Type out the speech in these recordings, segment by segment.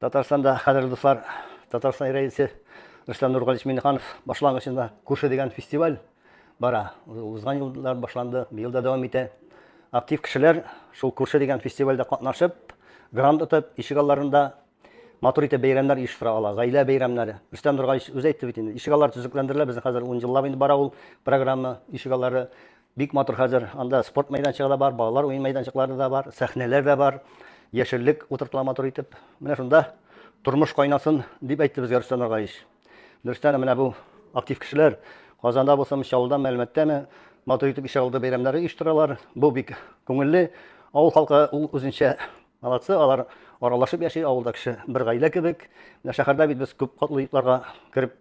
Татарстанда кадерле дуслар, Татарстан рәисе Рөстәм Нургалиевич Миңнеханов башлангычында күрше дигән фестиваль бара. Узган еллар башланды, быел да дәвам итә. Актив кешеләр шул күрше дигән фестивальдә катнашып, грант отып, ишек алларында матур итеп бәйрәмнәр оештыра ала, гаилә бәйрәмнәре. Рөстәм Нургалиевич үзе әйтте бит инде, ишек аллары төзекләндерелә, безнең хәзер 10 еллап инде бара ул программа. Ишек аллары бик матур хәзер. Анда спорт мәйданчыгы да бар, балалар уен мәйданчыклары да бар, сәхнәләр дә бар. Яшеллек утыртыла матур итеп. Менә шунда тормыш кайнасын дип әйтте безгә Рөстәм Нургалиевич. Дөрестән менә бу актив кешеләр Казанда булса, Чаллыда, Мәлмәттәме матур итеп ишек алды бәйрәмнәре оештыралар. Бу бик күңелле. Авыл халкы ул үзенчә молодцы, алар аралашып яши, авылда кеше бер гаилә кебек. Менә шәһәрдә бит без күп катлы йортларга кирип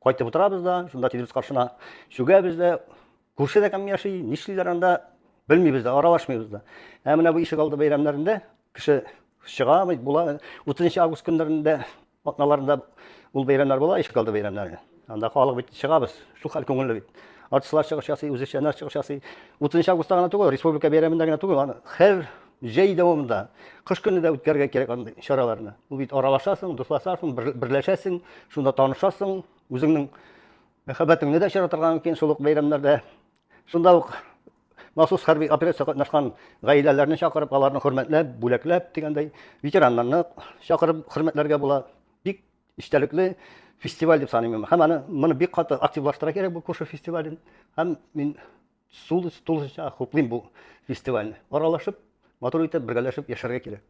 кайтып утырабыз да, шунда телевиз каршына чүгәбез дә, күршедә кем яши, нишлиләр анда белмибез дә, аралашмыйбыз да. Менә бу ишек алды бәйрәмнәрендә кеше чыга, була 30 август көннәрендә атналарында ул бәйрәмнәр була, ишек алды бәйрәмнәре. Анда халык бит чыгабыз, шул хәл күңелле бит. Артистлар чыгыш ясый, үзешчәннәр чыгыш ясый. 30 августта гына түгел, республика бәйрәмендә генә түгел, аны һәр җәй дәвамында, кыш көнне дә үткәрергә кирәк андый чараларны. Ул бит аралашасың, дуслашасың, берләшәсең, шунда танышасың, үзеңнең мәхәббәтеңне дә чыратырга мөмкин шул ук бәйрәмнәрдә. Шунда ук махсус хәрби операция катнашкан гаиләләрне чакырып, аларны хөрмәтләп, бүләкләп дигәндәй, ветераннарны чакырып хөрмәтләргә була. Бик истәлекле фестиваль дип саныйм. Һәм моны бик каты активлаштыра кирәк бу күрше фестивален. Һәм мин тулысынча хуплыйм бу фестивальне. Аралашып, матур итеп, бергәләшеп яшәргә кирәк.